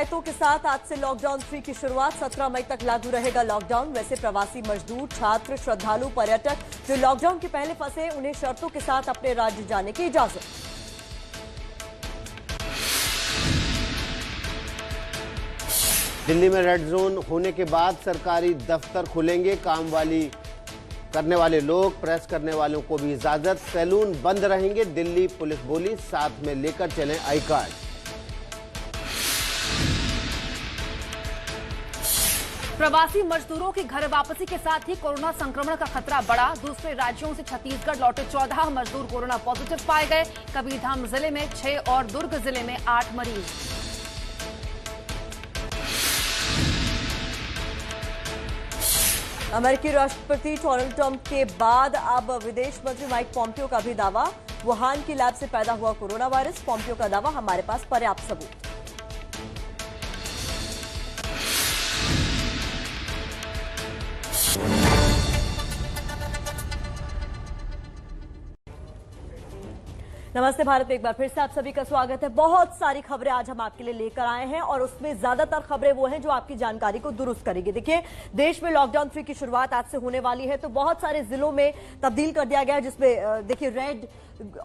रियायतों के साथ आज से लॉकडाउन 3 की शुरुआत। 17 मई तक लागू रहेगा लॉकडाउन। वैसे प्रवासी मजदूर, छात्र, श्रद्धालु, पर्यटक जो लॉकडाउन के पहले फंसे, उन्हें शर्तों के साथ अपने राज्य जाने की इजाजत। दिल्ली में रेड जोन होने के बाद सरकारी दफ्तर खुलेंगे। काम करने वाले लोग, प्रेस करने वालों को भी इजाजत। सैलून बंद रहेंगे, दिल्ली पुलिस बोली। साथ में लेकर चलें आई कार्ड। प्रवासी मजदूरों की घर वापसी के साथ ही कोरोना संक्रमण का खतरा बढ़ा। दूसरे राज्यों से छत्तीसगढ़ लौटे 14 मजदूर कोरोना पॉजिटिव पाए गए। कबीरधाम जिले में 6 और दुर्ग जिले में 8 मरीज। अमेरिकी राष्ट्रपति डोनाल्ड ट्रंप के बाद अब विदेश मंत्री माइक पॉम्पियो का भी दावा। वुहान की लैब से पैदा हुआ कोरोना वायरस। पॉम्पियो का दावा, हमारे पास पर्याप्त सबूत। नमस्ते भारत में एक बार फिर से आप सभी का स्वागत है। बहुत सारी खबरें आज हम आपके लिए लेकर आए हैं और उसमें ज्यादातर खबरें वो हैं जो आपकी जानकारी को दुरुस्त करेगी। देखिए, देश में लॉकडाउन 3 की शुरुआत आज से होने वाली है, तो बहुत सारे जिलों में तब्दील कर दिया गया है, जिसमें देखिए रेड,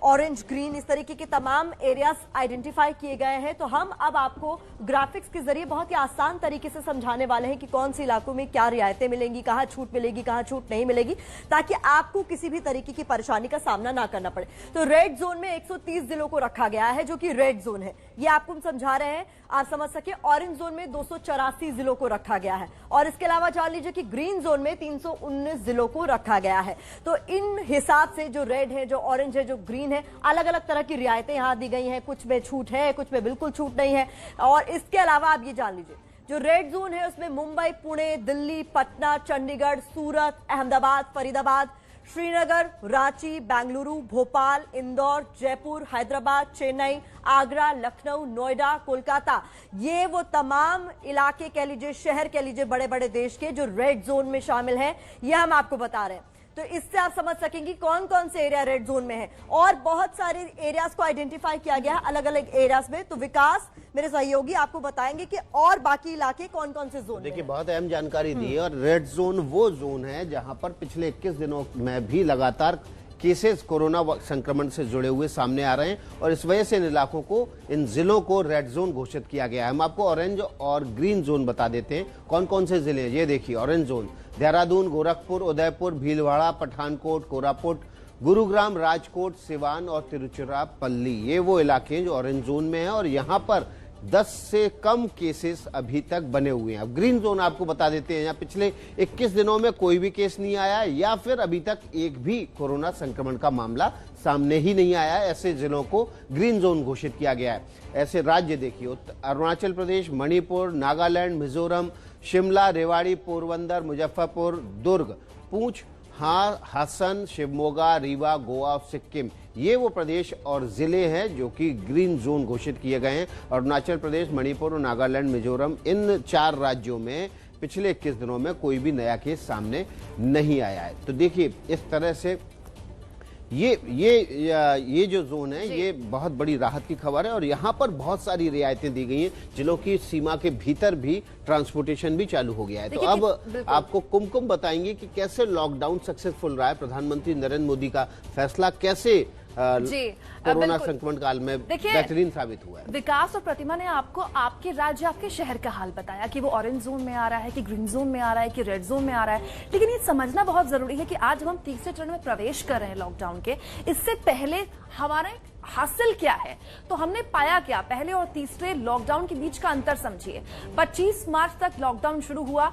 ऑरेंज, ग्रीन, इस तरीके के तमाम एरियाज आइडेंटिफाई किए गए हैं। तो हम अब आपको ग्राफिक्स के जरिए बहुत ही आसान तरीके से समझाने वाले हैं कि कौन से इलाकों में क्या रियायतें मिलेंगी, कहां छूट मिलेगी, कहां छूट नहीं मिलेगी, ताकि आपको किसी भी तरीके की परेशानी का सामना ना करना पड़े। तो रेड जोन में 130 जिलों को रखा गया है, जो कि रेड जोन है, ये आपको हम समझा रहे हैं, आप समझ सके। ऑरेंज जोन में 284 जिलों को रखा गया है और इसके अलावा जान लीजिए कि ग्रीन जोन में 319 जिलों को रखा गया है। तो इन हिसाब से जो रेड है, जो ऑरेंज है, जो ग्रीन है, अलग अलग तरह की रियायतें यहां दी गई हैं। कुछ में छूट है, कुछ में बिल्कुल छूट नहीं है। और इसके अलावा आप ये जान लीजिए, जो रेड जोन है उसमें मुंबई, पुणे, दिल्ली, पटना, चंडीगढ़, सूरत, अहमदाबाद, फरीदाबाद, श्रीनगर, रांची, बेंगलुरु, भोपाल, इंदौर, जयपुर, हैदराबाद, चेन्नई, आगरा, लखनऊ, नोएडा, कोलकाता, ये वो तमाम इलाके कह लीजिए, शहर कह लीजिए, बड़े बड़े देश के जो रेड जोन में शामिल हैं, ये हम आपको बता रहे हैं। तो इससे आप समझ सकेंगे कौन कौन से एरिया रेड जोन में है। और बहुत सारे एरियाज को आइडेंटिफाई किया गया है अलग अलग एरियाज में। तो विकास, मेरे सहयोगी, आपको बताएंगे कि और बाकी इलाके कौन कौन से जोन। देखिए, बहुत अहम जानकारी दी है। और रेड जोन वो जोन है जहां पर पिछले 21 दिनों में भी लगातार केसेस कोरोना संक्रमण से जुड़े हुए सामने आ रहे हैं और इस वजह से इन इलाकों को, इन जिलों को रेड जोन घोषित किया गया है। हम आपको ऑरेंज और ग्रीन जोन बता देते हैं कौन कौन से जिले हैं। ये देखिए, ऑरेंज जोन देहरादून, गोरखपुर, उदयपुर, भीलवाड़ा, पठानकोट, कोरापुट, गुरुग्राम, राजकोट, सिवान और तिरुचिरापल्ली, ये वो इलाके हैं जो ऑरेंज जोन में हैं और यहाँ पर 10 से कम केसेस अभी तक बने हुए हैं। अब ग्रीन जोन आपको बता देते हैं, यहाँ पिछले 21 दिनों में कोई भी केस नहीं आया या फिर अभी तक एक भी कोरोना संक्रमण का मामला सामने ही नहीं आया है। ऐसे जिलों को ग्रीन जोन घोषित किया गया है। ऐसे राज्य देखिए, अरुणाचल प्रदेश, मणिपुर, नागालैंड, मिजोरम, शिमला, रेवाड़ी, पोरबंदर, मुजफ्फरपुर, दुर्ग, पूंछ, हासन, शिवमोगा, रीवा, गोवा और सिक्किम, ये वो प्रदेश और जिले हैं जो कि ग्रीन जोन घोषित किए गए हैं। अरुणाचल प्रदेश, मणिपुर, नागालैंड, मिजोरम, इन 4 राज्यों में पिछले 21 दिनों में कोई भी नया केस सामने नहीं आया है। तो देखिए, इस तरह से ये जो जोन है, ये बहुत बड़ी राहत की खबर है और यहाँ पर बहुत सारी रियायतें दी गई हैं। जिलों की सीमा के भीतर भी ट्रांसपोर्टेशन भी चालू हो गया है। तो अब आपको कुमकुम बताएंगे कि कैसे लॉकडाउन सक्सेसफुल रहा है। प्रधानमंत्री नरेंद्र मोदी का फैसला कैसे कोरोना संक्रमण काल में बेहतरीन साबित हुआ है। विकास और प्रतिमा ने आपको आपके राज्य, आपके शहर का हाल बताया कि वो ऑरेंज जोन में आ रहा है, कि ग्रीन जोन में आ रहा है, कि रेड जोन में आ रहा है। लेकिन ये समझना बहुत जरूरी है कि आज हम तीसरे चरण में प्रवेश कर रहे हैं लॉकडाउन के। इससे पहले हमारे हासिल क्या है, तो हमने पाया क्या। पहले और तीसरे लॉकडाउन के बीच का अंतर समझिए। 25 मार्च तक लॉकडाउन शुरू हुआ,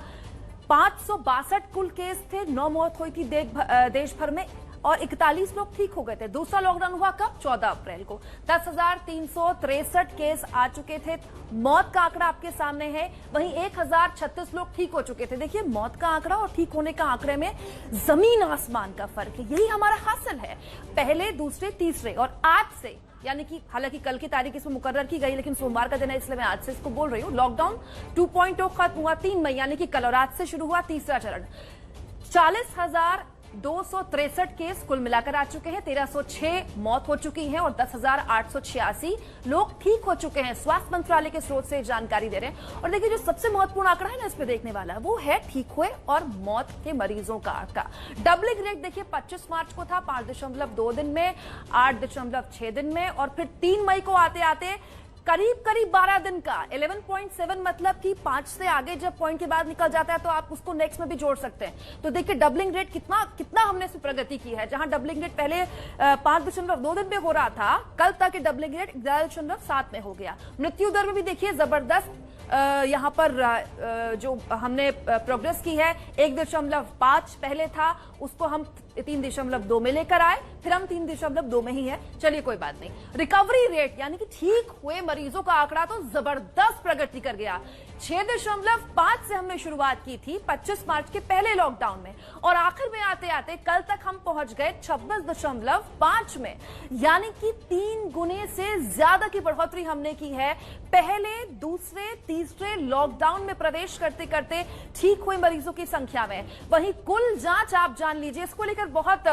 562 कुल केस थे, 9 मौत हुई थी देश भर में और 41 लोग ठीक हो गए थे। दूसरा लॉकडाउन हुआ कब? 14 अप्रैल को। 10,363 केस आ चुके थे। मौत का आंकड़ा आपके सामने है। वहीं 1,036 लोग ठीक हो चुके थे। देखिए, मौत का आंकड़ा और ठीक होने का आंकड़े में जमीन आसमान का फर्क है। यही हमारा हासिल है, पहले, दूसरे, तीसरे। और आज से, यानी कि हालांकि कल की तारीख इसमें मुकर्रर की गई, लेकिन सोमवार का दिन है इसलिए मैं आज से इसको बोल रही हूं। लॉकडाउन 2.0 खत्म हुआ 3 मई, यानी कि कल और आज से शुरू हुआ तीसरा चरण। 40,000 263 केस कुल मिलाकर आ चुके हैं, 1306 मौत हो चुकी है और 10,886 लोग ठीक हो चुके हैं। स्वास्थ्य मंत्रालय के स्रोत से जानकारी दे रहे हैं। और देखिए, जो सबसे महत्वपूर्ण आंकड़ा है ना इस पे देखने वाला, वो है ठीक हुए और मौत के मरीजों का आंकड़ा। डबलिंग रेट देखिए 25 मार्च को था 5.2 दिन में, 8.6 दिन में, और फिर 3 मई को आते आते करीब 12 दिन का 11.7, मतलब कि 5 से आगे जब पॉइंट के बाद निकल जाता है तो आप उसको नेक्स्ट में भी जोड़ सकते हैं। तो देखिए डबलिंग रेट कितना हमने इसमें प्रगति की है। जहां डबलिंग रेट पहले 5.2 दिन में हो रहा था, कल तक डबलिंग रेट 11.7 में हो गया। मृत्यु दर में भी देखिए जबरदस्त यहां पर जो हमने प्रोग्रेस की है, 1.5 पहले था, उसको हम 3.2 में लेकर आए, फिर हम 3.2 में ही है। चलिए कोई बात नहीं। रिकवरी रेट यानी कि ठीक हुए मरीजों का आंकड़ा तो जबरदस्त प्रगति कर गया। 6.5 से हमने शुरुआत की थी 25 मार्च के पहले लॉकडाउन में, और आखिर में आते आते कल तक हम पहुंच गए 26.5 में, यानी कि 3 गुने से ज्यादा की बढ़ोतरी हमने की है पहले, दूसरे, तीसरे लॉकडाउन में प्रवेश करते करते ठीक हुए मरीजों की संख्या में। वहीं कुल जांच आप जान लीजिए, इसको लेकर बहुत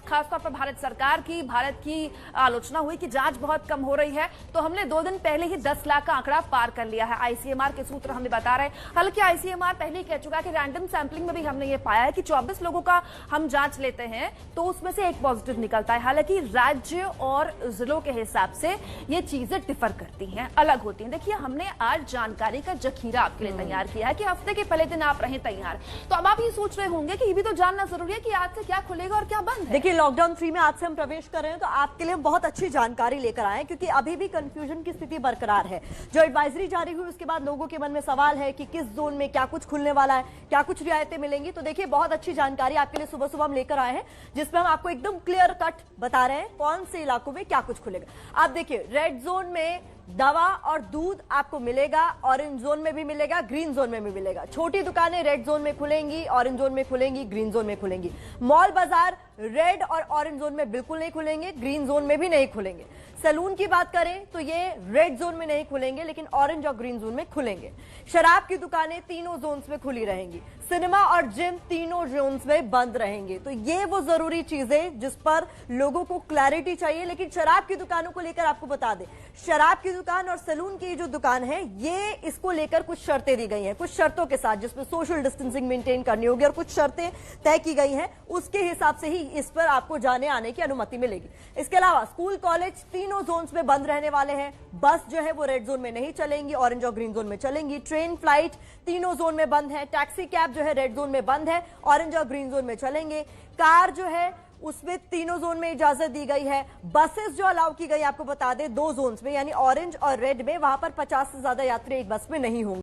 खासतौर पर भारत की आलोचना हुई कि जांच बहुत कम हो रही है, तो हमने 2 दिन पहले ही 10 लाख का आंकड़ा पार कर लिया है। आईसीएमआर के सूत्र हमें बता रहे हैं। हालांकि आईसीएमआर पहले ही कह चुका है कि रैंडम सैंपलिंग में भी हमने ये पाया है कि 24 लोगों का हम जांच लेते हैं तो उसमें से 1 पॉजिटिव निकलता है। हालांकि राज्य और जिलों के हिसाब से ये चीजें डिफर करती हैं, अलग होती हैं। देखिए, हमने आज जानकारी का जखीरा आपके लिए तैयार किया है कि हफ्ते के पहले दिन आप रहें तैयार। तो अब आप ये सोच रहे होंगे कि ये भी तो जानना जरूरी है कि आज से क्या खुलेगा और क्या बंद है। देखिए, लॉकडाउन 3 में आज से हम प्रवेश कर रहे हैं, तो आपके लिए बहुत अच्छी जानकारी लेकर आए हैं, क्योंकि अभी भी कंफ्यूजन की स्थिति बरकरार है। जो एडवाइजरी जारी हुई उसके बाद लोगों के मन में सवाल है कि किस जोन में क्या कुछ खुलने वाला है, क्या कुछ रियायतें मिलेंगी। तो देखिए, बहुत अच्छी जानकारी आपके लिए सुबह सुबह हम लेकर आए हैं, जिसमें हम आपको एकदम क्लियर कट बता रहे हैं कौन से इलाकों में क्या कुछ खुलेगा। आप देखिए, रेड जोन में दवा और दूध आपको मिलेगा, ऑरेंज जोन में भी मिलेगा, ग्रीन जोन में भी मिलेगा। छोटी दुकानें रेड जोन में खुलेंगी, ऑरेंज जोन में खुलेंगी, ग्रीन जोन में खुलेंगी। मॉल बाजार रेड और ऑरेंज जोन में बिल्कुल नहीं खुलेंगे, ग्रीन जोन में भी नहीं खुलेंगे। सैलून की बात करें तो ये रेड जोन में नहीं खुलेंगे, लेकिन ऑरेंज और ग्रीन जोन में खुलेंगे। शराब की दुकानें तीनों जोन्स में खुली रहेंगी। सिनेमा और जिम तीनों जोन्स में बंद रहेंगे। तो ये वो जरूरी चीजें जिस पर लोगों को क्लैरिटी चाहिए। लेकिन शराब की दुकानों को लेकर आपको बता दें, शराब की दुकान और सैलून की जो दुकान है, ये इसको लेकर कुछ शर्तें दी गई हैं, कुछ शर्तों के साथ, जिसमें सोशल डिस्टेंसिंग मेंटेन करनी होगी और कुछ शर्तें तय की गई हैं। उसके हिसाब से ही इस पर आपको जाने आने की अनुमति मिलेगी। इसके अलावा स्कूल, कॉलेज तीनों जोन्स में बंद रहने वाले हैं। बस जो है वो रेड जोन में नहीं चलेंगी, ऑरेंज और ग्रीन जोन में चलेंगी। ट्रेन, फ्लाइट तीनों जोन में बंद है। टैक्सी, कैब जो है रेड जोन में बंद है, ऑरेंज और ग्रीन जोन में चलेंगे। कार जो है उसमें तीनों जोन में इजाजत दी गई है। बसेस जो अलाउ की गई आपको बता दें 2 जोन्स में, यानी ऑरेंज और रेड में, वहां पर 50 से ज्यादा यात्री एक बस में नहीं होंगे।